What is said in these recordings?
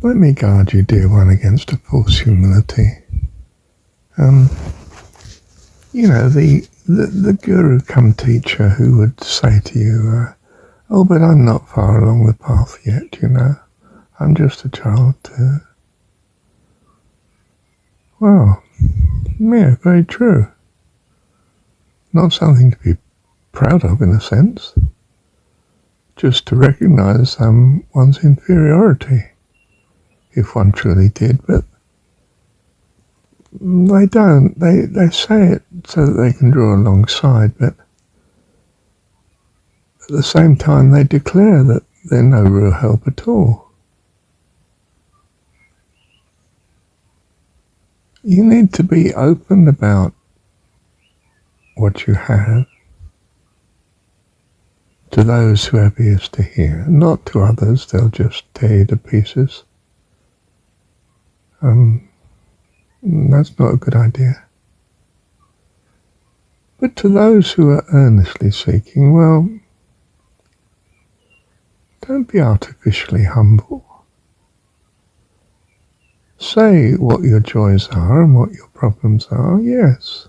Let me guard you, dear one, against a false humility. The guru come teacher who would say to you, oh, but I'm not far along the path yet, I'm just a child too. Well, yeah, very true. Not something to be proud of in a sense, just to recognize one's inferiority, if one truly did, but they don't. They say it so that they can draw alongside, but at the same time they declare that they're no real help at all. You need to be open about what you have to those who have ears to hear, not to others. They'll just tear you to pieces. That's not a good idea. But to those who are earnestly seeking, well, don't be artificially humble. Say what your joys are and what your problems are, yes.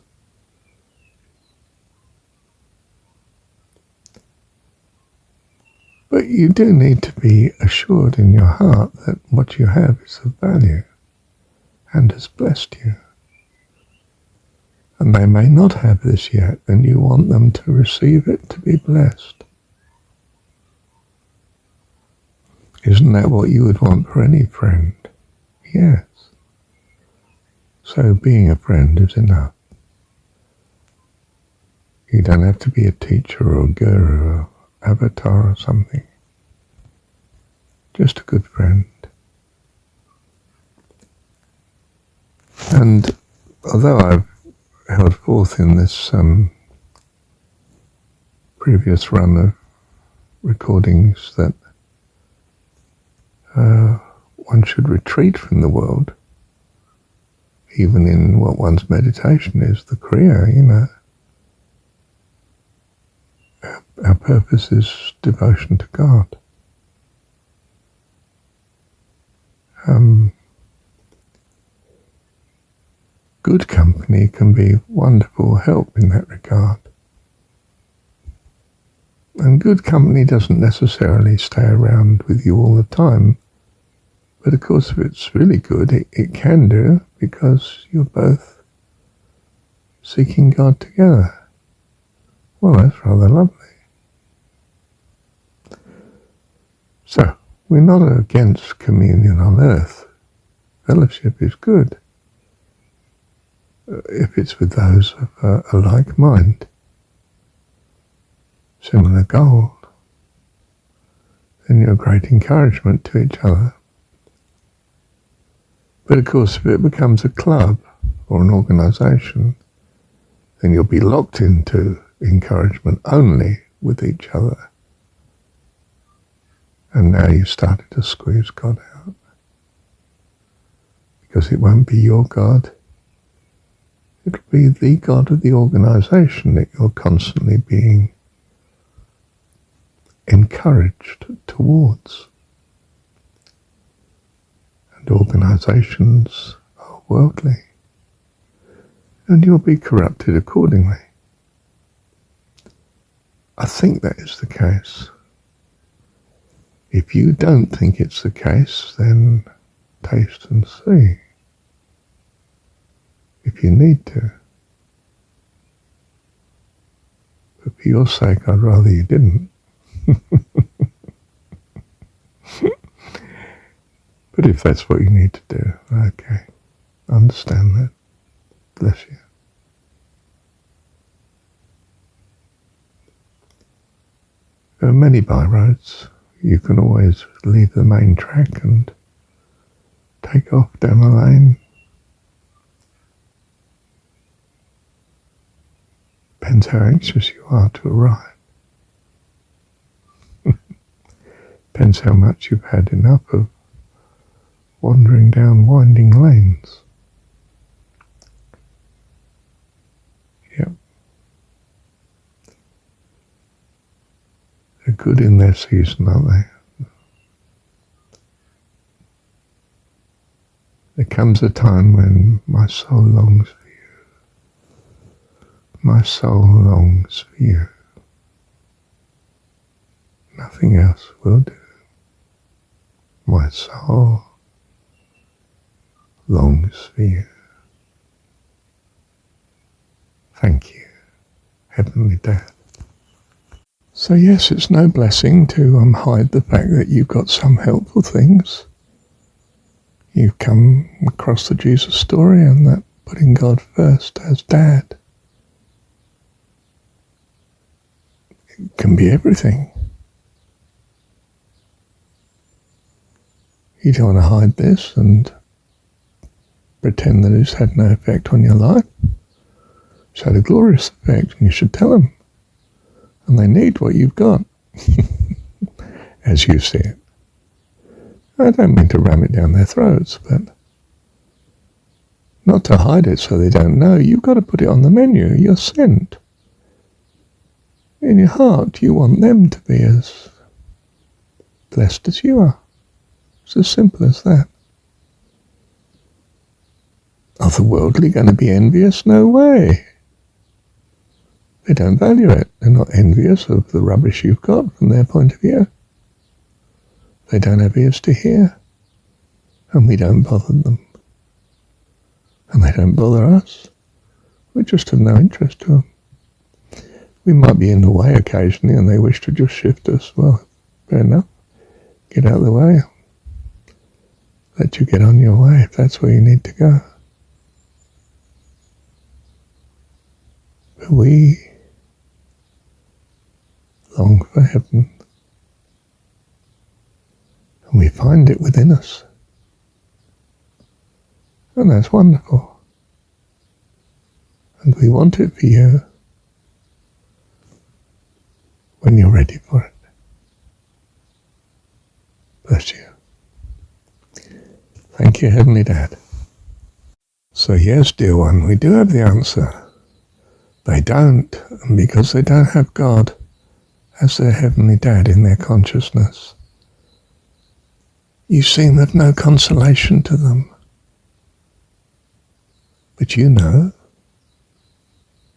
But you do need to be assured in your heart that what you have is of value and has blessed you. And they may not have this yet, and you want them to receive it to be blessed. Isn't that what you would want for any friend? Yes. So being a friend is enough. You don't have to be a teacher or a guru or avatar or something. Just a good friend. And although I've held forth in this previous run of recordings that one should retreat from the world, even in what one's meditation is, the Kriya, Our purpose is devotion to God. Good company can be wonderful help in that regard. And good company doesn't necessarily stay around with you all the time. But of course, if it's really good, it can do, because you're both seeking God together. Well, that's rather lovely. So, we're not against communion on earth. Fellowship is good, if it's with those of a like mind, similar goal. Then you're a great encouragement to each other. But of course, if it becomes a club or an organisation, then you'll be locked into encouragement only with each other. And now you've started to squeeze God out. Because it won't be your God. It'll be the God of the organisation that you're constantly being encouraged towards. And organisations are worldly. And you'll be corrupted accordingly. I think that is the case. If you don't think it's the case, then taste and see. If you need to. But for your sake, I'd rather you didn't. But if that's what you need to do, okay. I understand that. Bless you. There are many byroads. You can always leave the main track and take off down the lane. Depends how anxious you are to arrive. Depends how much you've had enough of wandering down winding lanes. Yep. They're good in their season, aren't they? There comes a time when my soul longs for you. My soul longs for you. Nothing else will do. My soul longs for you. Thank you, Heavenly Dad. So yes, it's no blessing to hide the fact that you've got some helpful things. You've come across the Jesus story and that putting God first as Dad. It can be everything. You don't want to hide this and pretend that it's had no effect on your life. It's had a glorious effect, and you should tell them. And they need what you've got, as you see it. I don't mean to ram it down their throats, but not to hide it so they don't know. You've got to put it on the menu. You're sent. In your heart, you want them to be as blessed as you are. It's as simple as that. Are the worldly going to be envious? No way. They don't value it. They're not envious of the rubbish you've got from their point of view. They don't have ears to hear. And we don't bother them. And they don't bother us. We're just of no interest to them. We might be in the way occasionally and they wish to just shift us. Well, fair enough. Get out of the way. Let you get on your way if that's where you need to go. But we long for heaven, and we find it within us, and that's wonderful, and we want it for you when you're ready for it. Bless you. Thank you, Heavenly Dad. So yes, dear one, we do have the answer. They don't, and because they don't have God as their Heavenly Dad in their consciousness, you seem of no consolation to them. But you know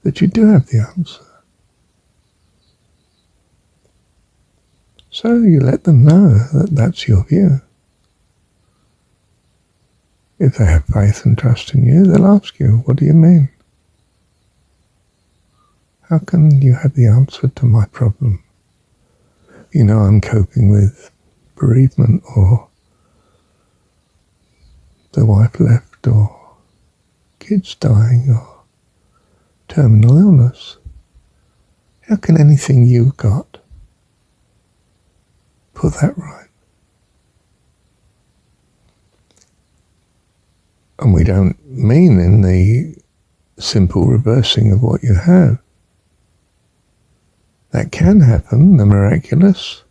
that you do have the answer. So you let them know that that's your view. If they have faith and trust in you, they'll ask you, what do you mean? How can you have the answer to my problem? You know, I'm coping with bereavement, or the wife left, or kids dying, or terminal illness. How can anything you've got put that right? And we don't mean in the simple reversing of what you have. That can happen, the miraculous,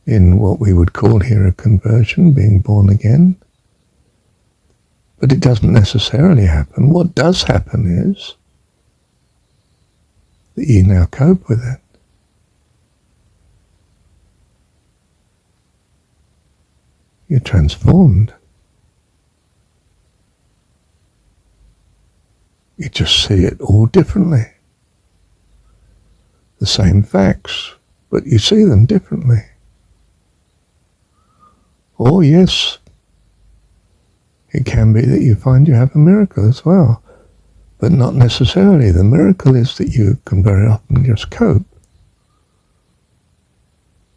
in what we would call here a conversion, being born again. But it doesn't necessarily happen. What does happen is that you now cope with it. You're transformed. You just see it all differently. The same facts, but you see them differently. Or yes, it can be that you find you have a miracle as well, but not necessarily. The miracle is that you can very often just cope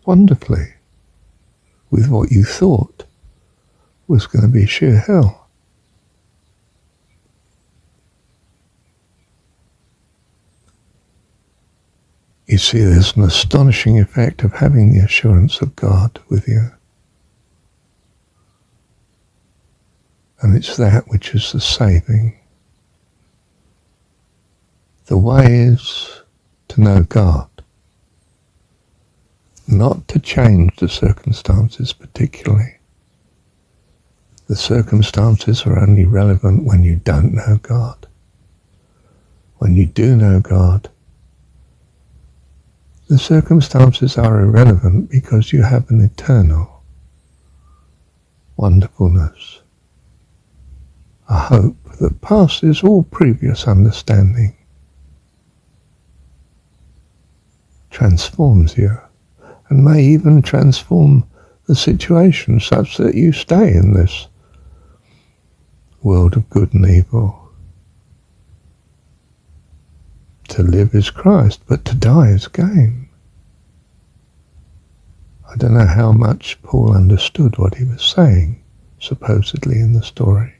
wonderfully with what you thought was going to be sheer hell. You see, there's an astonishing effect of having the assurance of God with you. And it's that which is the saving. The way is to know God, not to change the circumstances particularly. The circumstances are only relevant when you don't know God. When you do know God, the circumstances are irrelevant because you have an eternal wonderfulness a hope that passes all previous understanding, transforms you, and may even transform the situation such that you stay in this world of good and evil. To live is Christ, but to die is gain. I don't know how much Paul understood what he was saying, supposedly in the story.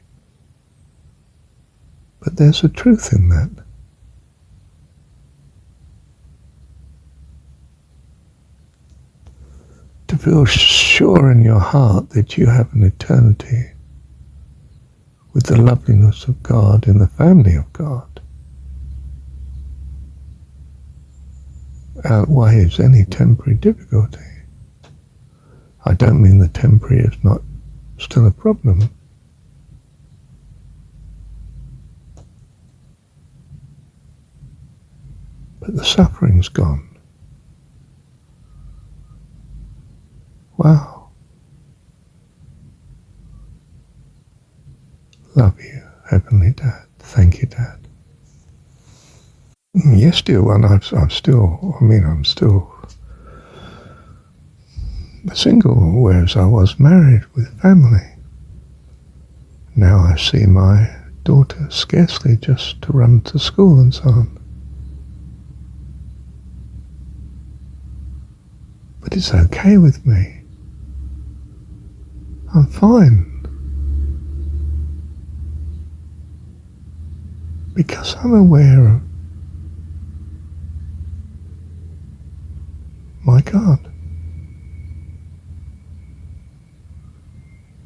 But there's a truth in that. To feel sure in your heart that you have an eternity with the loveliness of God in the family of God outweighs any temporary difficulty. I don't mean the temporary is not still a problem. But the suffering's gone. Wow. Love you, Heavenly Dad. Thank you, Dad. Yes, dear one, I'm still single, whereas I was married with family. Now I see my daughter scarcely just to run to school and so on. But it's okay with me. I'm fine. Because I'm aware of my God.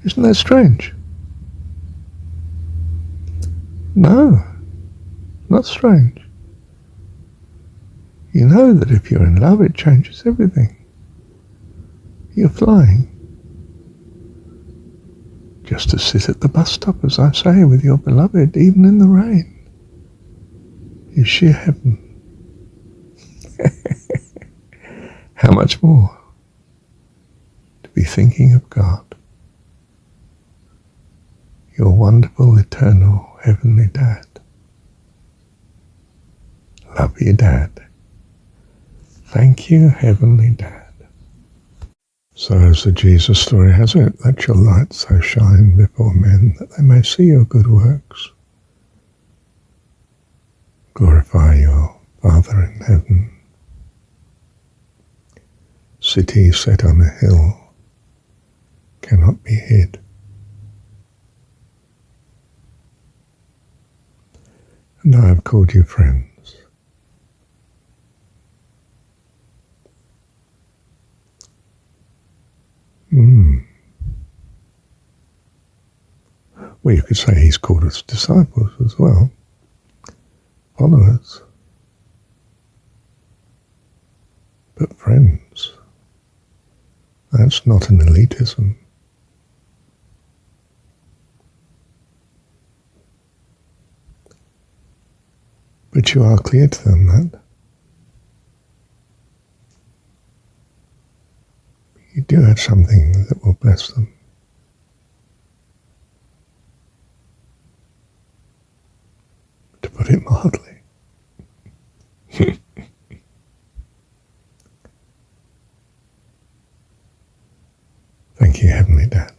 Isn't that strange? No, not strange. You know that if you're in love, it changes everything. You're flying. Just to sit at the bus stop, as I say, with your beloved, even in the rain, is sheer heaven. How much more to be thinking of God, your wonderful, eternal, heavenly Dad. Love you, Dad. Thank you, Heavenly Dad. So as the Jesus story has it, let your light so shine before men that they may see your good works. Glorify your Father in heaven. City set on a hill cannot be hid. And I have called you friends. Well, you could say he's called us disciples as well, followers, but friends. That's not an elitism. But you are clear to them that you do have something that will bless them. To put it mildly. Thank you, Heavenly Dad.